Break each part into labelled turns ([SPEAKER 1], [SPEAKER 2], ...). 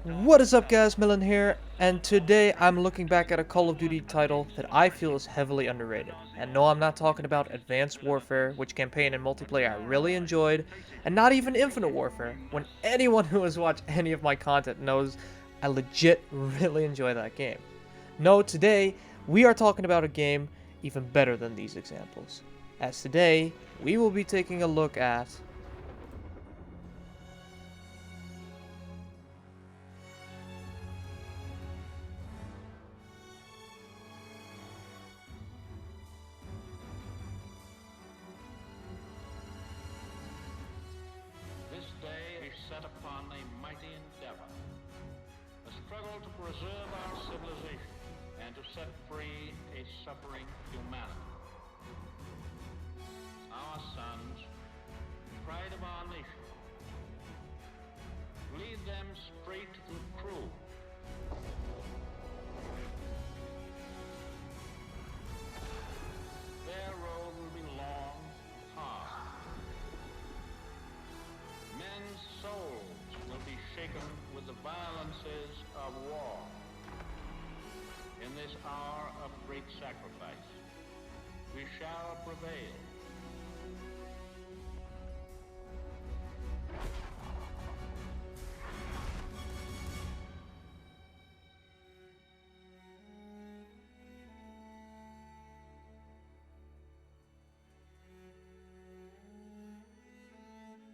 [SPEAKER 1] What is up guys, Millen here, and today I'm looking back at a Call of Duty title that I feel is heavily underrated. And no, I'm not talking about Advanced Warfare, which campaign and multiplayer I really enjoyed, and not even Infinite Warfare, when anyone who has watched any of my content knows I legit really enjoy that game. No, today we are talking about a game even better than these examples, as today we will be taking a look at
[SPEAKER 2] This day is set upon a mighty endeavor, a struggle to preserve our civilization and to set free a suffering humanity. Our sons, pride of our nation, lead them straight to the truth. Their road will be long, hard. Men's souls will be shaken with the violences of war. In this hour of great sacrifice, we shall prevail.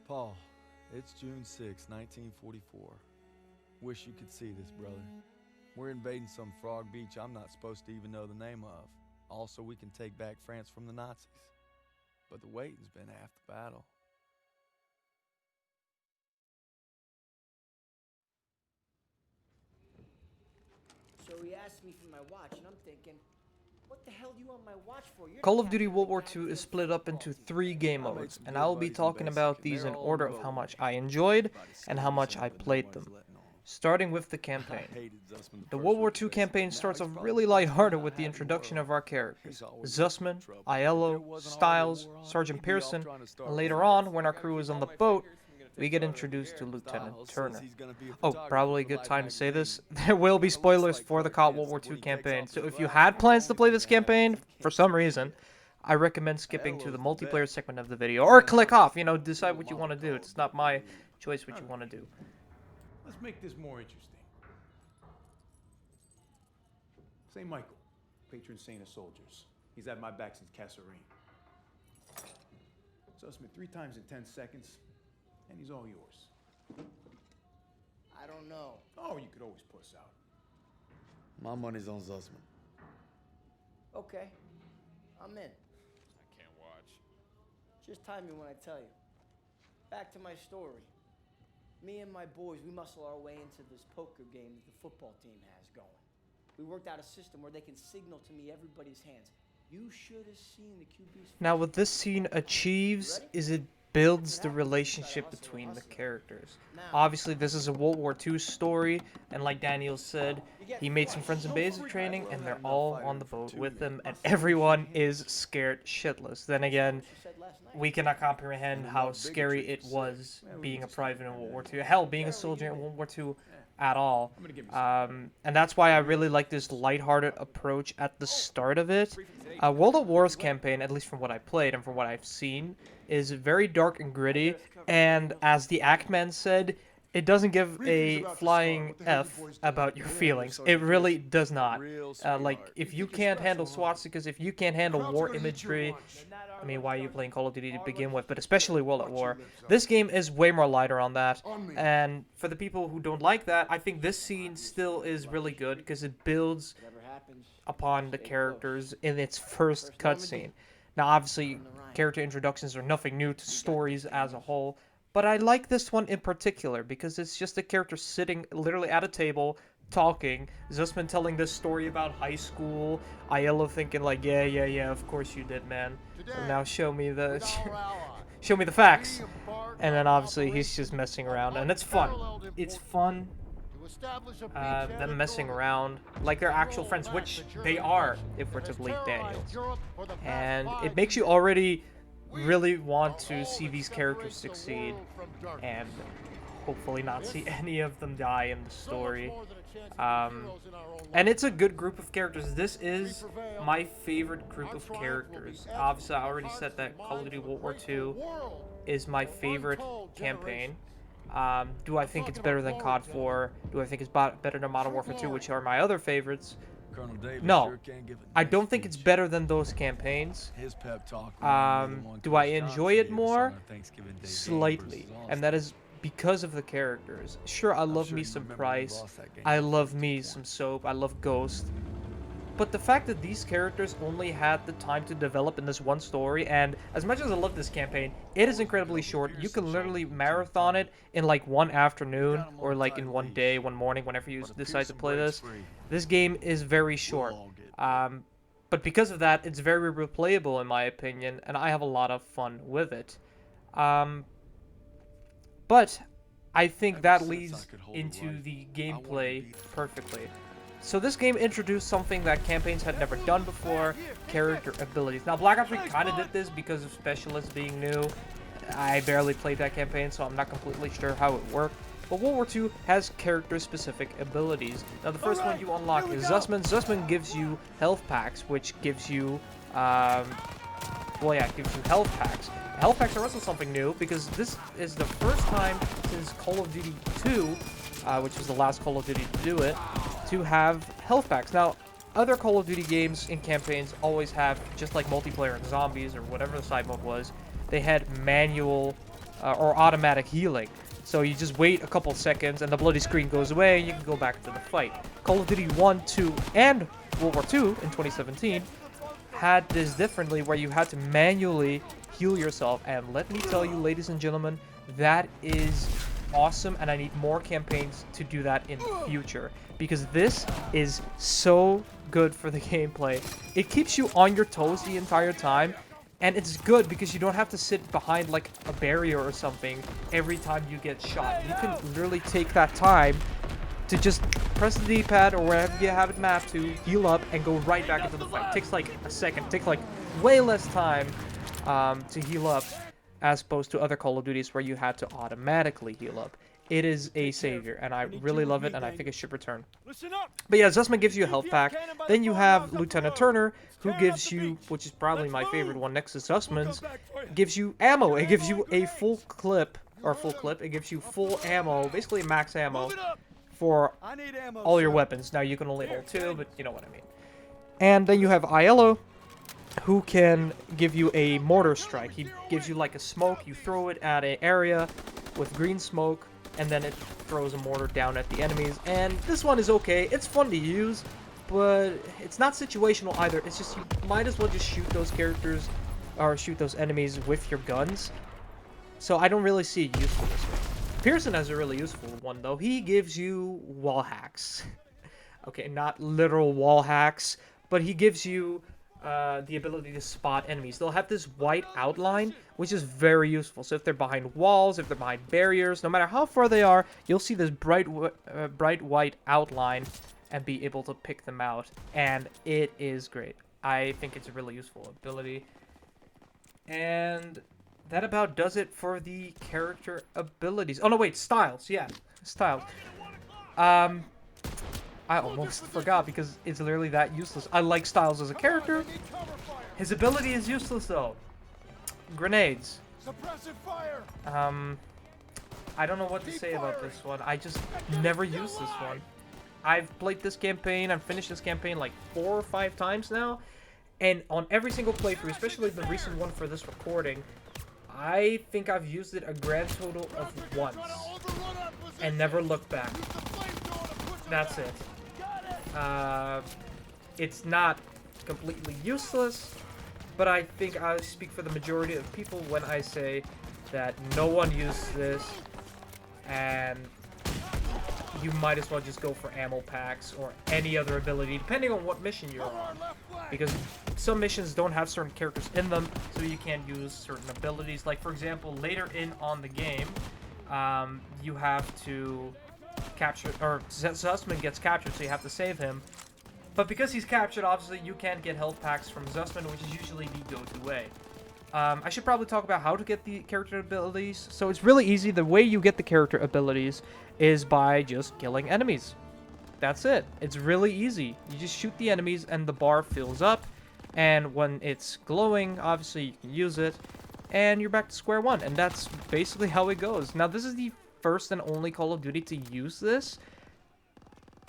[SPEAKER 3] Paul, it's June 6, 1944. Wish you could see this, brother. We're invading some frog beach I'm not supposed to even know the name of. Also, we can take back France from the Nazis. But the waiting's been half the battle.
[SPEAKER 4] So he asked me for my watch, and I'm thinking, what the hell do you want my watch for? You're
[SPEAKER 1] Call
[SPEAKER 4] the
[SPEAKER 1] of Duty
[SPEAKER 4] captain
[SPEAKER 1] World
[SPEAKER 4] the
[SPEAKER 1] War
[SPEAKER 4] goddamn
[SPEAKER 1] II is split up into 3 game
[SPEAKER 3] I made
[SPEAKER 1] modes,
[SPEAKER 3] some
[SPEAKER 1] and
[SPEAKER 3] good
[SPEAKER 1] I will be
[SPEAKER 3] buddies in
[SPEAKER 1] talking
[SPEAKER 3] basic,
[SPEAKER 1] about
[SPEAKER 3] and
[SPEAKER 1] these
[SPEAKER 3] they're
[SPEAKER 1] in
[SPEAKER 3] all
[SPEAKER 1] order of
[SPEAKER 3] devoted.
[SPEAKER 1] how much I enjoyed
[SPEAKER 3] Everybody
[SPEAKER 1] and
[SPEAKER 3] scared
[SPEAKER 1] how
[SPEAKER 3] me
[SPEAKER 1] much
[SPEAKER 3] something
[SPEAKER 1] I
[SPEAKER 3] the
[SPEAKER 1] played
[SPEAKER 3] boys
[SPEAKER 1] them.
[SPEAKER 3] letting on.
[SPEAKER 1] Starting with the
[SPEAKER 3] I
[SPEAKER 1] campaign.
[SPEAKER 3] hated Zussman
[SPEAKER 1] The
[SPEAKER 3] first
[SPEAKER 1] World War
[SPEAKER 3] week
[SPEAKER 1] II
[SPEAKER 3] of
[SPEAKER 1] campaign
[SPEAKER 3] basic.
[SPEAKER 1] starts
[SPEAKER 3] Now
[SPEAKER 1] off
[SPEAKER 3] he's
[SPEAKER 1] really
[SPEAKER 3] probably the
[SPEAKER 1] lighthearted
[SPEAKER 3] best
[SPEAKER 1] with the
[SPEAKER 3] man in the
[SPEAKER 1] introduction
[SPEAKER 3] world.
[SPEAKER 1] of our characters,
[SPEAKER 3] He's always
[SPEAKER 1] Zussman,
[SPEAKER 3] looking for trouble. If there
[SPEAKER 1] Aiello,
[SPEAKER 3] wasn't already
[SPEAKER 1] Stiles,
[SPEAKER 3] war on,
[SPEAKER 1] Sergeant
[SPEAKER 3] he'd be off
[SPEAKER 1] Pearson,
[SPEAKER 3] trying to start
[SPEAKER 1] and
[SPEAKER 3] one.
[SPEAKER 1] later on, when our crew is on the boat, we get introduced to Lieutenant
[SPEAKER 3] Stiles says
[SPEAKER 1] Turner.
[SPEAKER 3] he's gonna be a
[SPEAKER 1] Oh,
[SPEAKER 3] photographer
[SPEAKER 1] probably a
[SPEAKER 3] for
[SPEAKER 1] good
[SPEAKER 3] Life
[SPEAKER 1] time to say this.
[SPEAKER 3] magazine.
[SPEAKER 1] There will be
[SPEAKER 3] Kinda looks
[SPEAKER 1] spoilers
[SPEAKER 3] like
[SPEAKER 1] for the
[SPEAKER 3] Clark
[SPEAKER 1] Cod
[SPEAKER 3] Kent,
[SPEAKER 1] World War
[SPEAKER 3] except
[SPEAKER 1] II
[SPEAKER 3] when he takes
[SPEAKER 1] campaign,
[SPEAKER 3] off
[SPEAKER 1] so
[SPEAKER 3] his
[SPEAKER 1] if you
[SPEAKER 3] glasses,
[SPEAKER 1] had
[SPEAKER 3] the
[SPEAKER 1] plans to
[SPEAKER 3] only
[SPEAKER 1] play
[SPEAKER 3] thing
[SPEAKER 1] this
[SPEAKER 3] that happens
[SPEAKER 1] campaign,
[SPEAKER 3] is he
[SPEAKER 1] for
[SPEAKER 3] can't
[SPEAKER 1] some
[SPEAKER 3] see
[SPEAKER 1] reason,
[SPEAKER 3] it.
[SPEAKER 1] I recommend skipping to
[SPEAKER 3] Aiello's
[SPEAKER 1] the
[SPEAKER 3] the
[SPEAKER 1] multiplayer
[SPEAKER 3] best.
[SPEAKER 1] segment of the video, or click off, you know, decide what you
[SPEAKER 3] Mama
[SPEAKER 1] want to do.
[SPEAKER 3] called
[SPEAKER 1] It's not my
[SPEAKER 3] WWII.
[SPEAKER 1] choice what you want to do.
[SPEAKER 5] Let's make this more interesting. St. Michael, patron saint of soldiers. He's had my back since Kasserine. Zussman 3 times in 10 seconds, and he's all yours.
[SPEAKER 4] I don't know.
[SPEAKER 5] Oh, you could always puss out.
[SPEAKER 3] My money's on Zussman.
[SPEAKER 4] Okay, I'm in.
[SPEAKER 2] I can't watch.
[SPEAKER 4] Just time me when I tell you. Back to my story. Me and my boys, we muscle our way into this poker game that the football team has going. We worked out a system where they can signal to me everybody's hands. You should have seen the QB's.
[SPEAKER 1] Now, what this scene achieves is it builds the relationship between the characters. Obviously, this is a World War II story, and like Daniel said, he made some friends in basic training, and they're all on the boat with him, and everyone is scared shitless. Then again, we cannot comprehend how scary it was being a private in World War II. Hell, being a soldier in World War II at all. And that's why I really like this lighthearted approach at the start of it. World at War's campaign, at least from what I played and from what I've seen, is very dark and gritty, and as the Actman said, it doesn't give a flying F about your feelings. It really does not. Like, if you can't handle swastikas, if you can't handle war imagery, I mean, why are you playing Call of Duty to begin with? But especially World at War. This game is way more lighter on that. And for the people who don't like that, I think this scene still is really good because it builds upon the characters in its first cutscene. Now, obviously, character introductions are nothing new to stories as a whole, but I like this one in particular because it's just a character sitting literally at a table talking, Zussman telling this story about high school, Aiello thinking like, yeah, of course you did, man. So now show me the show me the facts. And then obviously he's just messing around, and it's fun. It's fun. Them messing around like they're actual friends, which they are if we're to believe Daniels. And it makes you already really want to see these characters succeed, and hopefully not see any of them die in the story. And it's a good group of characters. This is my favorite group of characters. Obviously, I already said that Call of Duty WWII is my favorite campaign. Do I think it's better than COD 4? Do I think it's better than Modern Warfare 2, which are my other favorites?
[SPEAKER 3] Colonel Davis
[SPEAKER 1] No,
[SPEAKER 3] sure can give a
[SPEAKER 1] I
[SPEAKER 3] nice
[SPEAKER 1] don't think it's
[SPEAKER 3] speech.
[SPEAKER 1] better than those campaigns.
[SPEAKER 3] His pep talk reminded me of the one
[SPEAKER 1] Do I
[SPEAKER 3] Coach
[SPEAKER 1] enjoy
[SPEAKER 3] Johnson
[SPEAKER 1] it
[SPEAKER 3] gave us
[SPEAKER 1] more?
[SPEAKER 3] on our Thanksgiving Day game
[SPEAKER 1] Slightly,
[SPEAKER 3] versus
[SPEAKER 1] and that
[SPEAKER 3] Austin.
[SPEAKER 1] is because of the characters. Sure, I love
[SPEAKER 3] sure
[SPEAKER 1] me
[SPEAKER 3] you
[SPEAKER 1] some
[SPEAKER 3] remember we
[SPEAKER 1] Price,
[SPEAKER 3] lost that game
[SPEAKER 1] I
[SPEAKER 3] by
[SPEAKER 1] love
[SPEAKER 3] 42
[SPEAKER 1] me
[SPEAKER 3] points.
[SPEAKER 1] some Soap, I love Ghost. But the fact that these characters only had the time to develop in this one story, and as much as I love this campaign, it is incredibly short. You can literally marathon it in like one afternoon, or like in one day, one morning, whenever you decide to play this. This game is very short. But because of that, it's very replayable in my opinion, and I have a lot of fun with it. But I think that leads into the gameplay perfectly. So this game introduced something that campaigns had never done before, character abilities. Now Black Ops 3 kind of did this because of Specialists being new. I barely played that campaign, so I'm not completely sure how it worked. But World War II has character-specific abilities. Now the first one you unlock is Zussman. Zussman gives you health packs, which gives you, gives you health packs. Health packs are also something new, because this is the first time since Call of Duty 2, which was the last Call of Duty to do it, to have health packs. Now, other Call of Duty games in campaigns always have, just like multiplayer and zombies, or whatever the side mode was, they had manual or automatic healing. So you just wait a couple seconds and the bloody screen goes away and you can go back to the fight. Call of Duty 1, 2, and World War II in 2017 had this differently, where you had to manually heal yourself. And let me tell you, ladies and gentlemen, that is awesome, and I need more campaigns to do that in the future, because this is so good for the gameplay. It keeps you on your toes the entire time, and it's good because you don't have to sit behind like a barrier or something every time you get shot. You can literally take that time to just press the D-pad or wherever you have it mapped to, heal up, and go right back into the fight. It takes like a second. It takes like way less time to heal up, as opposed to other Call of Duties where you had to automatically heal up. It is a savior, and I really love it, and I think it should return. But yeah, Zussman gives you a health pack. Then you have Lieutenant Turner, who gives you, which is probably my favorite one next to Zussman's, gives you ammo. It gives you a full clip, it gives you full ammo, basically max ammo, for all your weapons. Now, you can only hold 2, but you know what I mean. And then you have Aiello, who can give you a mortar strike. He gives you like a smoke, you throw it at an area with green smoke, and then it throws a mortar down at the enemies. And this one is okay, it's fun to use, but it's not situational either. It's just, you might as well just shoot those characters, or shoot those enemies with your guns. So I don't really see a use for this one. Pearson has a really useful one though. He gives you wall hacks. Okay, not literal wall hacks, but he gives you the ability to spot enemies. They'll have this white outline, which is very useful. So if they're behind walls, if they're behind barriers, no matter how far they are, you'll see this bright white outline and be able to pick them out. And it is great. I think it's a really useful ability. And that about does it for the character abilities. Oh no, wait, styles. Yeah, styles. I almost forgot because it's literally that useless. I like Styles as a character. His ability is useless though. Grenades. I don't know what to say about this one. I just never use this one. I've played this campaign, I've finished this campaign like 4 or 5 times now. And on every single playthrough, especially the recent one for this recording, I think I've used it a grand total of once. And never looked back. That's it. It's not completely useless, but I think I speak for the majority of people when I say that no one uses this, and you might as well just go for ammo packs or any other ability, depending on what mission you're on, because some missions don't have certain characters in them, so you can't use certain abilities. Like, for example, later on the game, you have to capture, or Zussman gets captured, so you have to save him. But because he's captured, obviously you can't get health packs from Zussman, which is usually the go-to way. I should probably talk about how to get the character abilities. So it's really easy. The way you get the character abilities is by just killing enemies. That's it. It's really easy. You just shoot the enemies and the bar fills up. And when it's glowing, obviously you can use it. And you're back to square one. And that's basically how it goes. Now, this is the first and only Call of Duty to use this.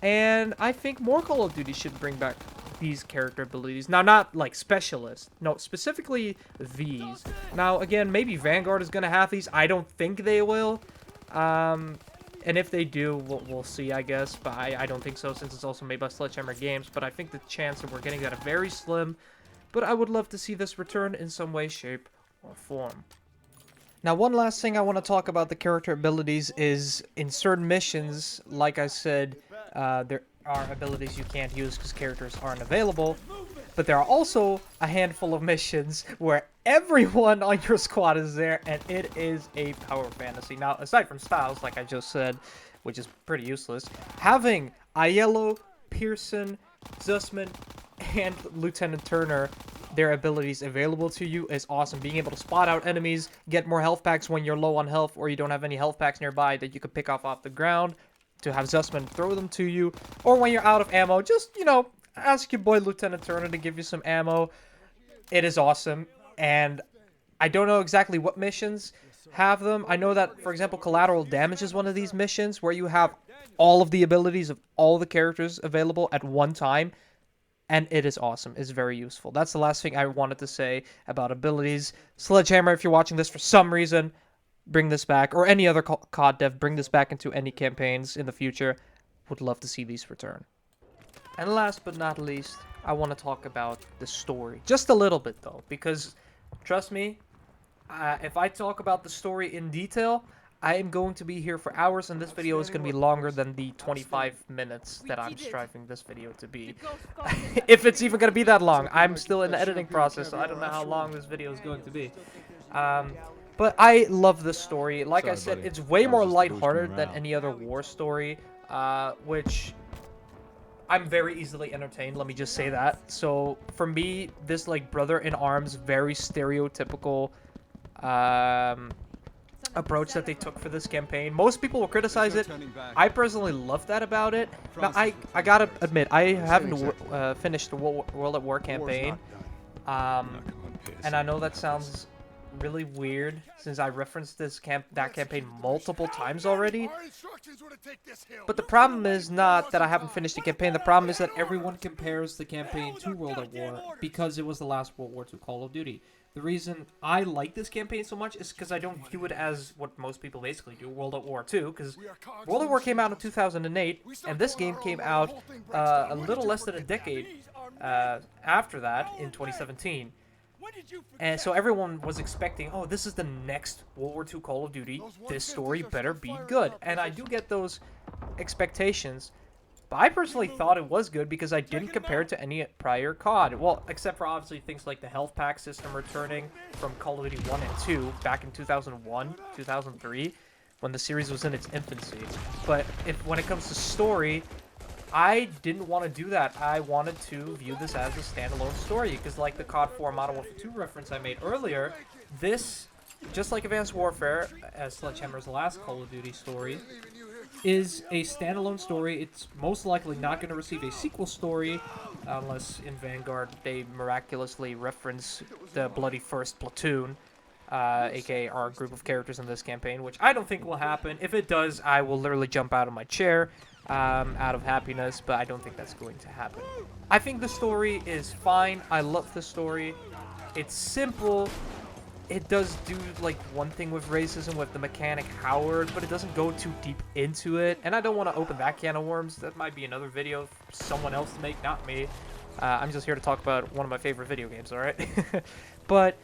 [SPEAKER 1] And I think more Call of Duty should bring back these character abilities. Now, not like specialists. No, specifically these. Now, again, maybe Vanguard is going to have these. I don't think they will. And if they do, we'll see, I guess. But I don't think so, since it's also made by Sledgehammer Games. But I think the chance that we're getting that are very slim. But I would love to see this return in some way, shape, or form. Now, one last thing I want to talk about the character abilities is in certain missions, like I said, there are abilities you can't use because characters aren't available. But there are also a handful of missions where everyone on your squad is there, and it is a power fantasy. Now, aside from styles, like I just said, which is pretty useless, having Aiello, Pearson, Zussman, and Lieutenant Turner, their abilities available to you is awesome. Being able to spot out enemies, get more health packs when you're low on health or you don't have any health packs nearby that you could pick off the ground, to have Zussman throw them to you, or when you're out of ammo, just, you know, ask your boy Lieutenant Turner to give you some ammo. It is awesome, and I don't know exactly what missions have them. I know that, for example, Collateral Damage is one of these missions where you have all of the abilities of all the characters available at one time, and it is awesome. It's very useful. That's the last thing I wanted to say about abilities. Sledgehammer, if you're watching this for some reason, bring this back, or any other COD dev, bring this back into any campaigns in the future. Would love to see these return. And last but not least, I want to talk about the story. Just a little bit, though, because, trust me, if I talk about the story in detail, I am going to be here for hours, and this video is going to be longer than the 25 minutes that I'm striving this video to be. If it's even going to be that long. I'm still in the editing process, so I don't know how long this video is going to be. But I love this story. Like I said, it's way more lighthearted than any other war story, which I'm very easily entertained, let me just say that. So for me, this like brother-in-arms, very stereotypical approach that they took for this campaign. Most people will criticize it. I personally love that about it. Now, I gotta admit, I haven't finished the World at War campaign. And I know that sounds really weird since I referenced that campaign multiple times already. But the problem is not that I haven't finished the campaign. The problem is that everyone compares the campaign to World at War because it was the last World War II Call of Duty. The reason I like this campaign so much is because I don't view it as what most people basically do, World at War II, because World at War came out in 2008, and this game came out a little less than a decade after that, in 2017. And so everyone was expecting, oh, this is the next World War II Call of Duty, this story better be good. And I do get those expectations, but I personally thought it was good because I didn't compare it to any prior COD. Well, except for obviously things like the health pack system returning from Call of Duty 1 and 2 back in 2001, 2003, when the series was in its infancy. But when it comes to story, I didn't want to do that. I wanted to view this as a standalone story, because like the COD 4 Modern Warfare 2 reference I made earlier, this, just like Advanced Warfare, as Sledgehammer's last Call of Duty story, is a standalone story. It's most likely not going to receive a sequel story, unless in Vanguard they miraculously reference the bloody first platoon, aka our group of characters in this campaign, which I don't think will happen. If it does, I will literally jump out of my chair out of happiness, but I don't think that's going to happen. I think the story is fine. I love the story. It's simple. It does do like one thing with racism with the mechanic Howard, but it doesn't go too deep into it, and I don't want to open that can of worms. That might be another video for someone else to make, not me. I'm just here to talk about one of my favorite video games, alright? But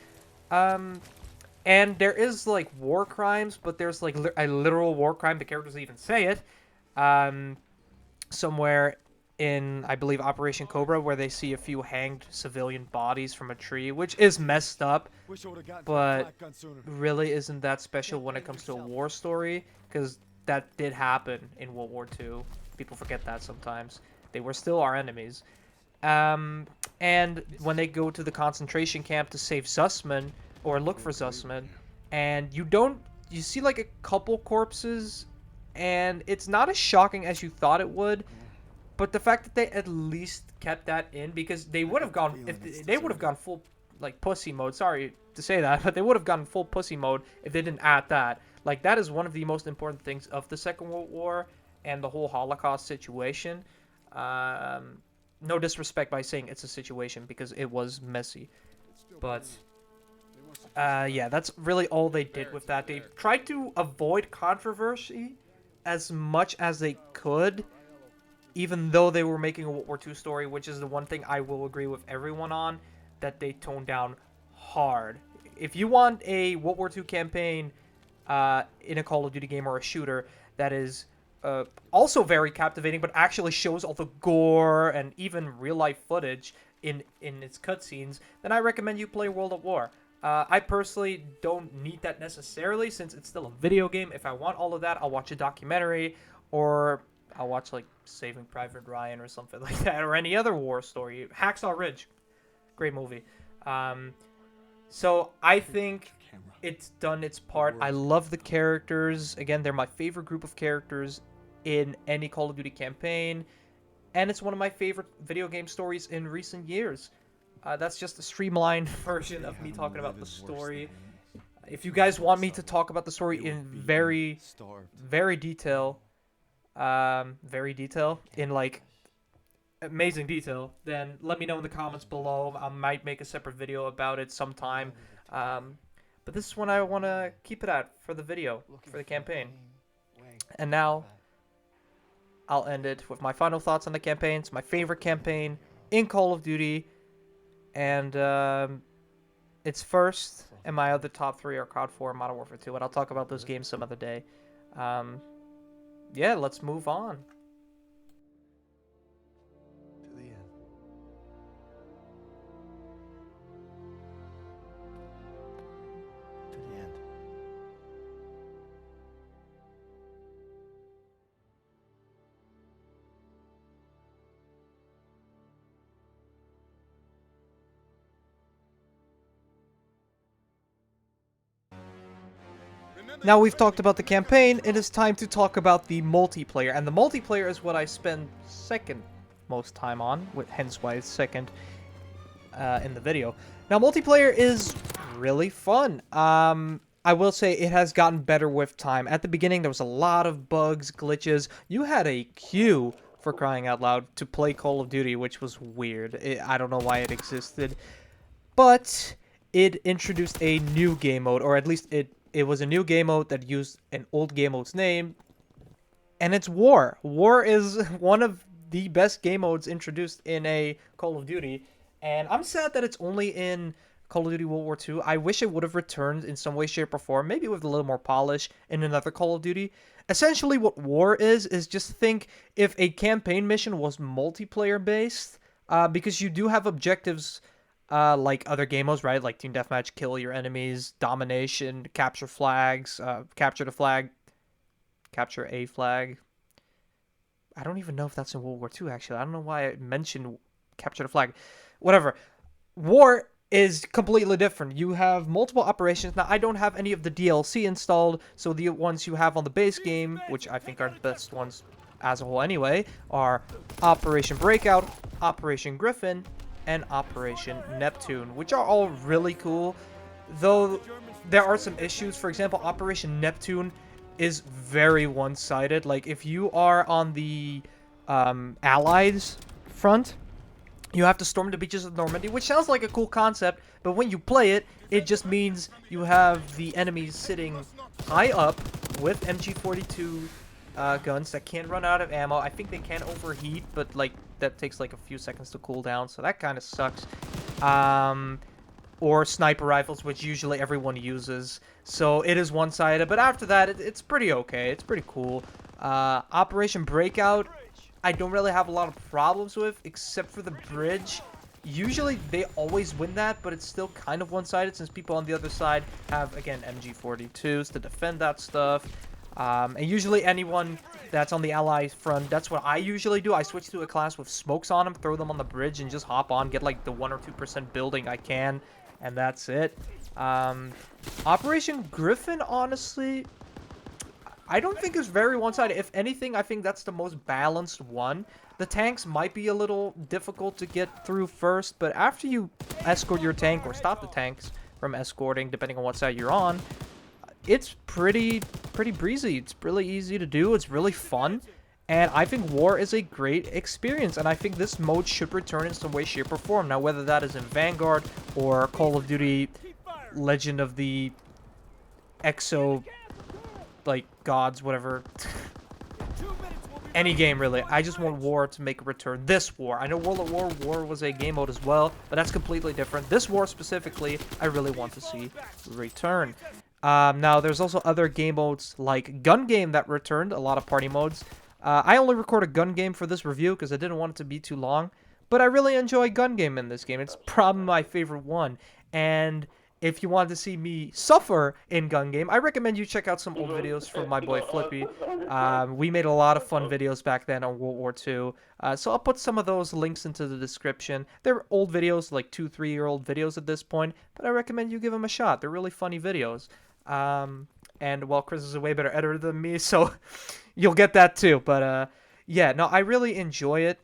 [SPEAKER 1] and there is like war crimes, but there's like a literal war crime. The characters even say it somewhere in, I believe, Operation Cobra, where they see a few hanged civilian bodies from a tree, which is messed up, but really isn't that special when it comes to a war story, because that did happen in World War II. People forget that sometimes. They were still our enemies. And when they go to the concentration camp to save Zussman, or look for Zussman, and you see like a couple corpses, and it's not as shocking as you thought it would. But the fact that they at least kept that in, because they would have gone, if they would have gone full like pussy mode. Sorry to say that, but they would have gone full pussy mode if they didn't add that. Like, that is one of the most important things of the Second World War and the whole Holocaust situation. No disrespect by saying it's a situation, because it was messy. But yeah, that's really all they did with that. They tried to avoid controversy as much as they could, even though they were making a World War II story, which is the one thing I will agree with everyone on, that they toned down hard. If you want a World War II campaign in a Call of Duty game or a shooter that is also very captivating, but actually shows all the gore and even real-life footage in its cutscenes, then I recommend you play World at War. I personally don't need that necessarily, since it's still a video game. If I want all of that, I'll watch a documentary, or I'll watch, like, Saving Private Ryan or something like that, or any other war story. Hacksaw Ridge. Great movie. So I think it's done its part. I love the characters. Again, they're my favorite group of characters in any Call of Duty campaign, and it's one of my favorite video game stories in recent years. That's just a streamlined version of me talking about the story. If you guys want me to talk about the story in very detail, in like amazing detail, then let me know in the comments below. I might make a separate video about it sometime. But this is when I want to keep it at for the video, for the campaign. And now, I'll end it with my final thoughts on the campaign. It's my favorite campaign in Call of Duty. And it's first, and my other top three are Cod 4 and Modern Warfare 2. But I'll talk about those games some other day. Yeah, let's move on. Now we've talked about the campaign, it is time to talk about the multiplayer. And the multiplayer is what I spend second most time on, hence why it's second in the video. Now, multiplayer is really fun. I will say it has gotten better with time. At the beginning, there was a lot of bugs, glitches. You had a queue, for crying out loud, to play Call of Duty, which was weird. I don't know why it existed. But it introduced a new game mode, or at least it was a new game mode that used an old game mode's name, and it's War. War is one of the best game modes introduced in a Call of Duty, and I'm sad that it's only in Call of Duty World War II. I wish it would have returned in some way, shape, or form, maybe with a little more polish in another Call of Duty. Essentially, what War is just think if a campaign mission was multiplayer-based, because you do have objectives like other game modes, right? Like Team Deathmatch, kill your enemies, domination, capture flags, capture the flag, capture a flag. I don't even know if that's in World War II, actually. I don't know why I mentioned capture the flag. Whatever. War is completely different. You have multiple operations. Now, I don't have any of the DLC installed, so the ones you have on the base game, which I think are the best ones as a whole anyway, are Operation Breakout, Operation Griffin, and Operation Neptune, which are all really cool, though there are some issues. For example, Operation Neptune is very one-sided. Like, if you are on the Allies front, you have to storm the beaches of Normandy, which sounds like a cool concept, but when you play it, it just means you have the enemies sitting high up with MG42 guns that can't run out of ammo. I think they can overheat, but like that takes like a few seconds to cool down, so that kind of sucks. Or sniper rifles, which usually everyone uses, so it is one-sided, but after that, it's pretty okay. It's pretty cool. Operation Breakout, I don't really have a lot of problems with, except for the bridge. Usually, they always win that, but it's still kind of one-sided, since people on the other side have, again, MG42s to defend that stuff. And usually anyone that's on the Allies front, that's what I usually do. I switch to a class with smokes on them, throw them on the bridge, and just hop on, get like the 1 or 2% building I can, and that's it. Operation Griffin, honestly, I don't think it's very one-sided. If anything, I think that's the most balanced one. The tanks might be a little difficult to get through first, but after you escort your tank or stop the tanks from escorting, depending on what side you're on, it's pretty breezy. It's really easy to do. It's really fun. And I think War is a great experience, and I think this mode should return in some way, shape, or form. Now, whether that is in Vanguard or Call of Duty Legend of the Exo, like, gods, whatever. Any game, really. I just want War to make a return. This War. I know World at War was a game mode as well, but that's completely different. This War specifically, I really want to see return. Now, there's also other game modes like Gun Game that returned, a lot of party modes. I only recorded Gun Game for this review because I didn't want it to be too long, but I really enjoy Gun Game in this game. It's probably my favorite one, and if you want to see me suffer in Gun Game, I recommend you check out some old videos from my boy Flippy. We made a lot of fun videos back then on World War II, so I'll put some of those links into the description. They're old videos, like 2-3-year-old videos at this point, but I recommend you give them a shot. They're really funny videos. And, well, Chris is a way better editor than me, so you'll get that too. But, yeah, no, I really enjoy it.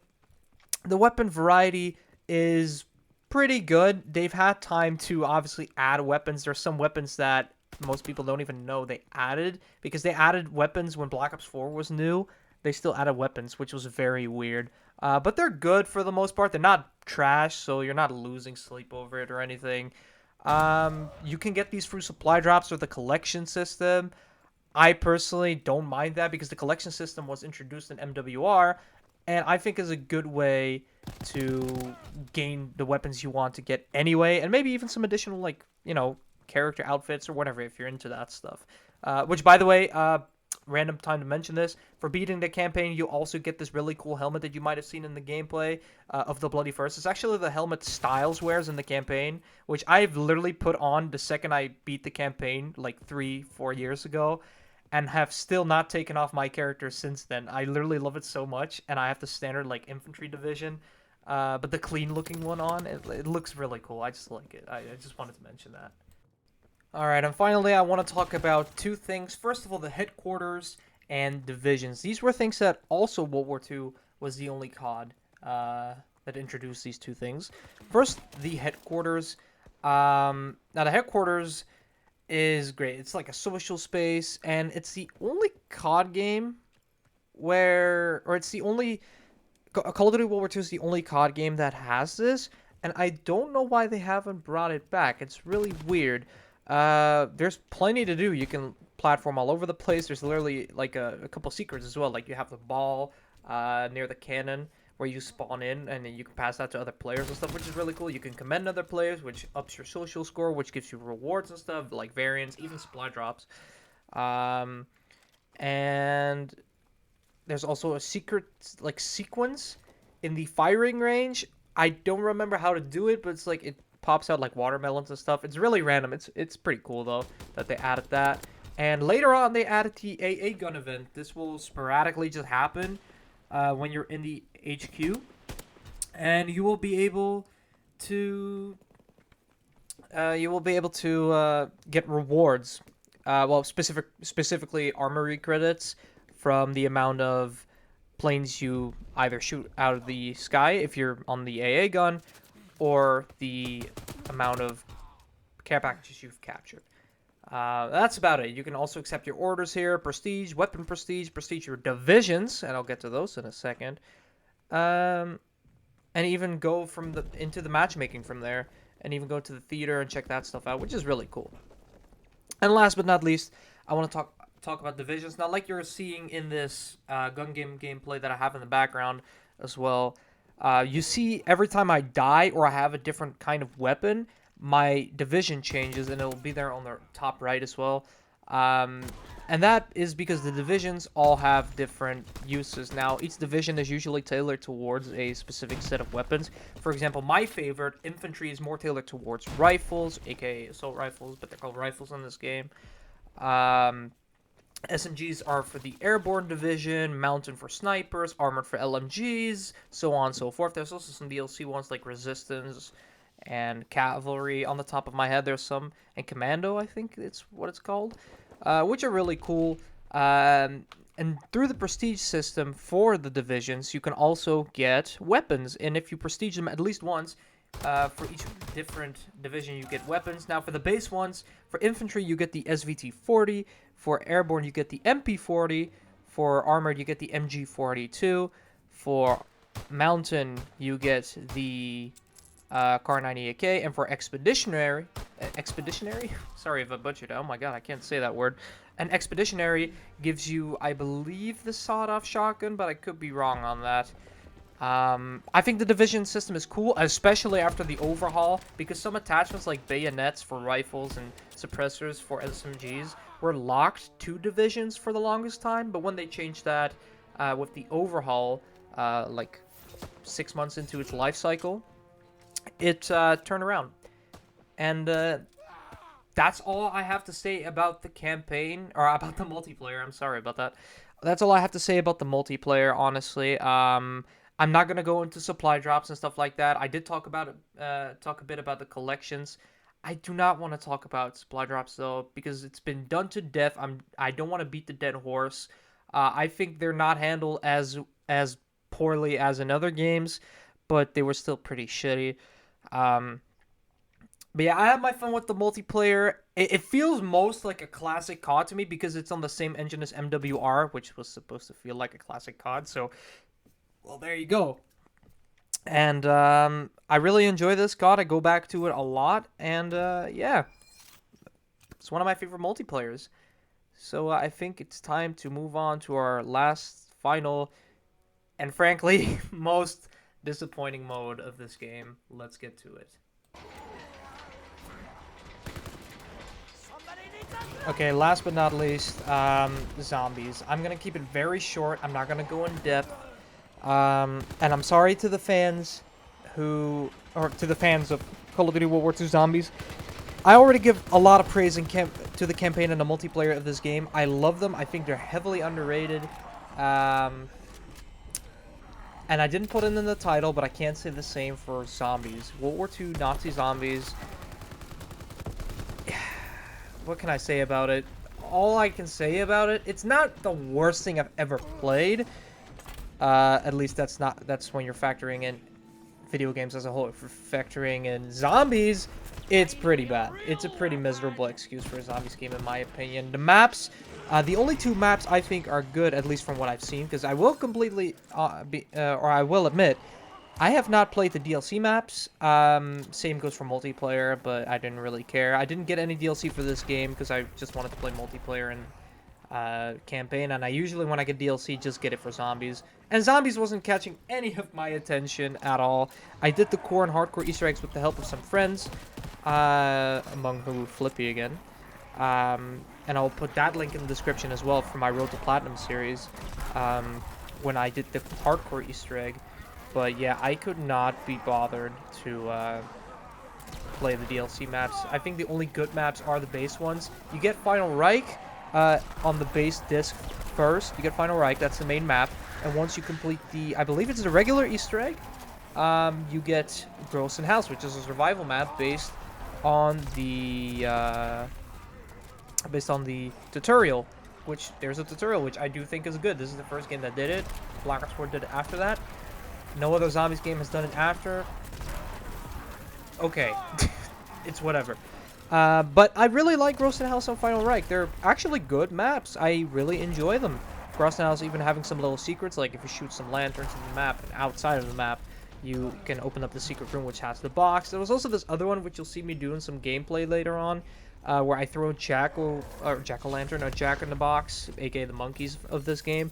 [SPEAKER 1] The weapon variety is pretty good. They've had time to obviously add weapons. There's some weapons that most people don't even know they added, because they added weapons when Black Ops 4 was new. They still added weapons, which was very weird. But they're good for the most part. They're not trash, so you're not losing sleep over it or anything. You can get these through supply drops or the collection system. I personally don't mind that because the collection system was introduced in MWR, and I think is a good way to gain the weapons you want to get anyway, and maybe even some additional, like, you know, character outfits or whatever if you're into that stuff. Which, by the way, random time to mention this, for beating the campaign, you also get this really cool helmet that you might have seen in the gameplay of the Bloody First. It's actually the helmet Styles wears in the campaign, which I've literally put on the second I beat the campaign, like 3-4 years ago, and have still not taken off my character since then. I literally love it so much, and I have the standard, like, infantry division, but the clean-looking one on, it looks really cool. I just like it. I just wanted to mention that. Alright, and finally I want to talk about two things. First of all, the headquarters and divisions. These were things that also World War II was the only COD that introduced these two things. First, the headquarters. Now, the headquarters is great. It's like a social space, and it's the only COD game where... Or it's the only... Call of Duty World War II is the only COD game that has this, and I don't know why they haven't brought it back. It's really weird. There's plenty to do. You can platform all over the place. There's literally like a couple secrets as well. Like you have the ball near the cannon where you spawn in, and then you can pass that to other players and stuff, which is really cool. You can commend other players, which ups your social score, which gives you rewards and stuff, like variants, even supply drops. And there's also a secret like sequence in the firing range. I don't remember how to do it, but it's like it pops out like watermelons and stuff. It's really random. It's pretty cool though that they added that. And later on they added the AA gun event. This will sporadically just happen when you're in the HQ, and you will be able to get rewards. Well, specifically armory credits from the amount of planes you either shoot out of the sky if you're on the AA gun, or the amount of care packages you've captured. That's about it. You can also accept your orders here, prestige, weapon prestige, prestige your divisions, and I'll get to those in a second. And even go into the matchmaking from there, and even go to the theater and check that stuff out, which is really cool. And last but not least, I want to talk about divisions. Now, like you're seeing in this gun game gameplay that I have in the background as well, you see every time I die or I have a different kind of weapon, my division changes, and it'll be there on the top right as well. And that is because the divisions all have different uses. Now, each division is usually tailored towards a specific set of weapons. For example, my favorite, infantry, is more tailored towards rifles, aka assault rifles, but they're called rifles in this game. SMGs are for the airborne division, mountain for snipers, armored for LMGs, so on and so forth. There's also some DLC ones like resistance and cavalry on the top of my head. There's some, and commando, I think it's what it's called, which are really cool. And through the prestige system for the divisions, you can also get weapons. And if you prestige them at least once, for each different division, you get weapons. Now, for the base ones, for infantry, you get the SVT-40. For airborne, you get the MP-40. For armored, you get the MG-482. For mountain, you get the Car 98K. And for expeditionary, sorry if I butchered it. Oh my god, I can't say that word. An expeditionary gives you, I believe, the sawed-off shotgun, but I could be wrong on that. I think the division system is cool, especially after the overhaul, because some attachments like bayonets for rifles and suppressors for SMGs were locked to divisions for the longest time, but when they changed that with the overhaul, like 6 months into its life cycle, it turned around. And that's all I have to say about the campaign, or about the multiplayer. I'm sorry about that. That's all I have to say about the multiplayer, honestly. I'm not gonna go into supply drops and stuff like that. I did talk a bit about the collections. I do not want to talk about supply drops though, because it's been done to death. I don't want to beat the dead horse. I think they're not handled as poorly as in other games, but they were still pretty shitty. But yeah, I had my fun with the multiplayer. It feels most like a classic COD to me because it's on the same engine as MWR, which was supposed to feel like a classic COD. So, well, there you go. And I really enjoy this COD. I go back to it a lot. And yeah, it's one of my favorite multiplayers. So I think it's time to move on to our last, final, and frankly, most disappointing mode of this game. Let's get to it. Okay, last but not least, zombies. I'm gonna keep it very short. I'm not gonna go in depth. And I'm sorry to the fans to the fans of Call of Duty World War II Zombies. I already give a lot of praise to the campaign and the multiplayer of this game. I love them. I think they're heavily underrated. And I didn't put it in the title, but I can't say the same for zombies. World War II Nazi zombies. What can I say about it? All I can say about it, it's not the worst thing I've ever played. At least that's when you're factoring in video games as a whole. If you're factoring in zombies, it's pretty bad. It's a pretty miserable excuse for a zombies game, in my opinion. The maps, the only two maps I think are good, at least from what I've seen, because I will completely, I will admit, I have not played the DLC maps. Same goes for multiplayer, but I didn't really care. I didn't get any DLC for this game because I just wanted to play multiplayer and campaign, and I usually, when I get DLC, just get it for zombies. And zombies wasn't catching any of my attention at all. I did the core and hardcore Easter eggs with the help of some friends, among who Flippy again. And I'll put that link in the description as well for my Road to Platinum series, when I did the hardcore Easter egg. But yeah, I could not be bothered to play the DLC maps. I think the only good maps are the base ones. You get Final Reich on the base disc first. You get Final Reich, that's the main map. And once you complete the, I believe it's the regular Easter egg, you get Grossen House, which is a survival map based on the tutorial. Which, there's a tutorial, which I do think is good. This is the first game that did it. Black Ops 4 did it after that. No other zombies game has done it after. Okay. It's whatever. But I really like Grossen House and Final Reich. They're actually good maps. I really enjoy them. Grossen House even having some little secrets, like if you shoot some lanterns in the map and outside of the map, you can open up the secret room which has the box. There was also this other one which you'll see me doing some gameplay later on, where I throw Jack in the box, aka the monkeys of this game,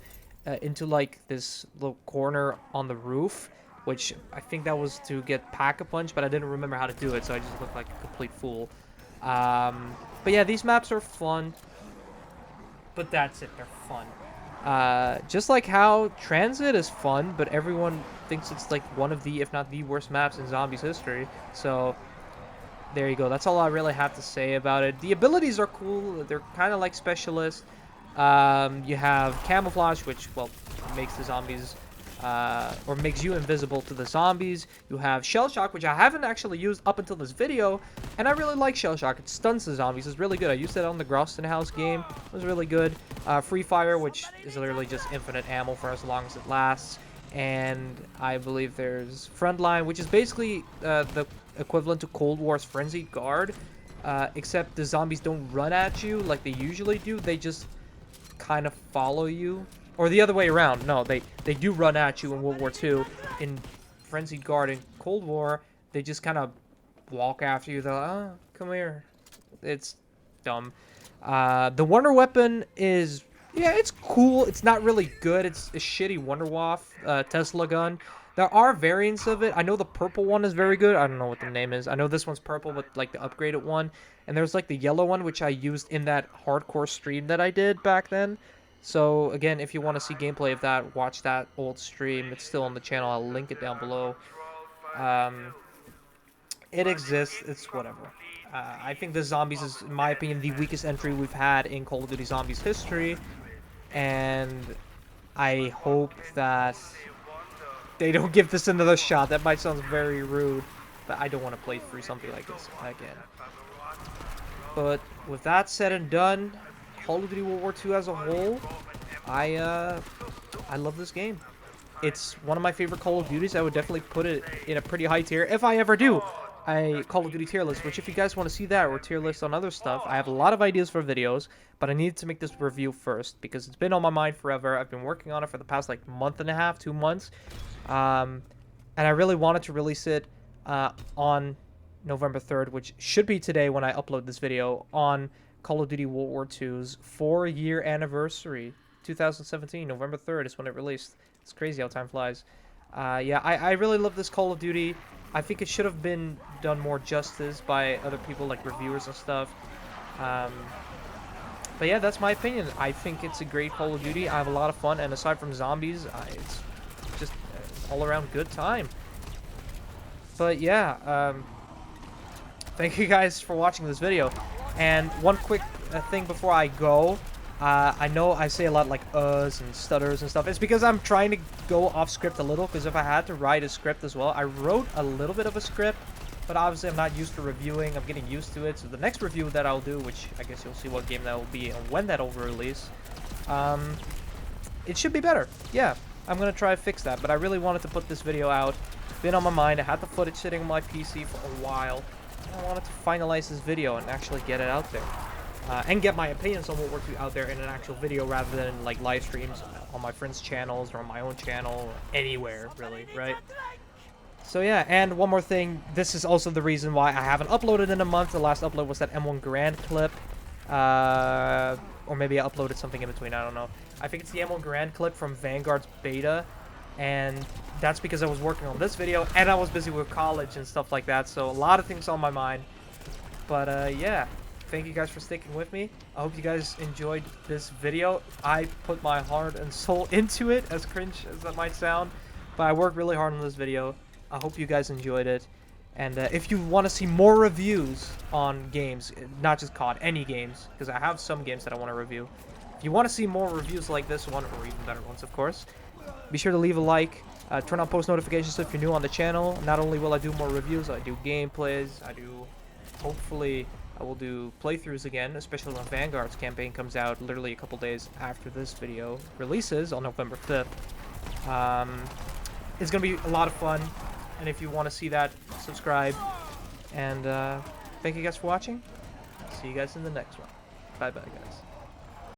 [SPEAKER 1] into like this little corner on the roof, which I think that was to get Pack-a-Punch, but I didn't remember how to do it, so I just looked like a complete fool. But yeah, these maps are fun, but that's it, they're fun. Just like how Transit is fun, but everyone thinks it's like one of the, if not the worst maps in Zombies history, so there you go. That's all I really have to say about it. The abilities are cool, they're kind of like Specialist. You have Camouflage, which, well, makes the zombies or makes you invisible to the zombies. You have Shell Shock, which I haven't actually used up until this video, and I really like Shell Shock. It stuns the zombies. It's really good. I used it on the Groston House game. It was really good. Free Fire, which is literally just infinite ammo for as long as it lasts. And I believe there's Frontline, which is basically the equivalent to Cold War's Frenzied Guard, except the zombies don't run at you like they usually do. They just kind of follow you. Or the other way around. No, they do run at you in World War II. In Frenzied Guard in Cold War, they just kind of walk after you. They're like, oh, come here. It's dumb. The Wonder Weapon is, yeah, it's cool. It's not really good. It's a shitty Wonder Waff Tesla gun. There are variants of it. I know the purple one is very good. I don't know what the name is. I know this one's purple, but like the upgraded one. And there's like the yellow one, which I used in that hardcore stream that I did back then. So, again, if you want to see gameplay of that, watch that old stream. It's still on the channel. I'll link it down below. It exists. It's whatever. I think the Zombies is, in my opinion, the weakest entry we've had in Call of Duty Zombies history. And I hope that they don't give this another shot. That might sound very rude, but I don't want to play through something like this again. But with that said and done, Call of Duty World War II as a whole, I love this game. It's one of my favorite Call of Duties. I would definitely put it in a pretty high tier if I ever do a Call of Duty tier list, which if you guys want to see that or tier list on other stuff, I have a lot of ideas for videos, but I needed to make this review first because it's been on my mind forever. I've been working on it for the past like month and a half, 2 months, and I really wanted to release it on November 3rd, which should be today when I upload this video, on Call of Duty World War II's 4-year anniversary. 2017, November 3rd is when it released. It's crazy how time flies. Yeah, I really love this Call of Duty. I think it should have been done more justice by other people, like reviewers and stuff. But yeah, that's my opinion. I think it's a great Call of Duty. I have a lot of fun, and aside from zombies, it's just an all-around good time. But yeah, thank you guys for watching this video. And one quick thing before I go, I know I say a lot like uhs and stutters and stuff. It's because I'm trying to go off script a little, because if I had to write a script as well, I wrote a little bit of a script, but obviously I'm not used to reviewing. I'm getting used to it. So the next review that I'll do, which I guess you'll see what game that will be and when that will release, it should be better. Yeah, I'm going to try to fix that, but I really wanted to put this video out. It's been on my mind. I had the footage sitting on my PC for a while. I wanted to finalize this video and actually get it out there. And get my opinions on World War II out there in an actual video rather than like live streams on my friends' channels or on my own channel, or anywhere really, right? So yeah, and one more thing, this is also the reason why I haven't uploaded in a month. The last upload was that M1 Grand clip, or maybe I uploaded something in between, I don't know. I think it's the M1 Grand clip from Vanguard's beta, and that's because I was working on this video and I was busy with college and stuff like that, so a lot of things on my mind. But yeah, thank you guys for sticking with me. I hope you guys enjoyed this video. I put my heart and soul into it, as cringe as that might sound, but I worked really hard on this video. I hope you guys enjoyed it. And if you want to see more reviews on games, not just COD, any games, because I have some games that I want to review. If you want to see more reviews like this one, or even better ones, of course, be sure to leave a like, turn on post notifications if you're new on the channel. Not only will I do more reviews, I do gameplays, hopefully I will do playthroughs again, especially when Vanguard's campaign comes out literally a couple days after this video releases on November 5th. It's going to be a lot of fun, and if you want to see that, subscribe. And thank you guys for watching. See you guys in the next one. Bye-bye, guys.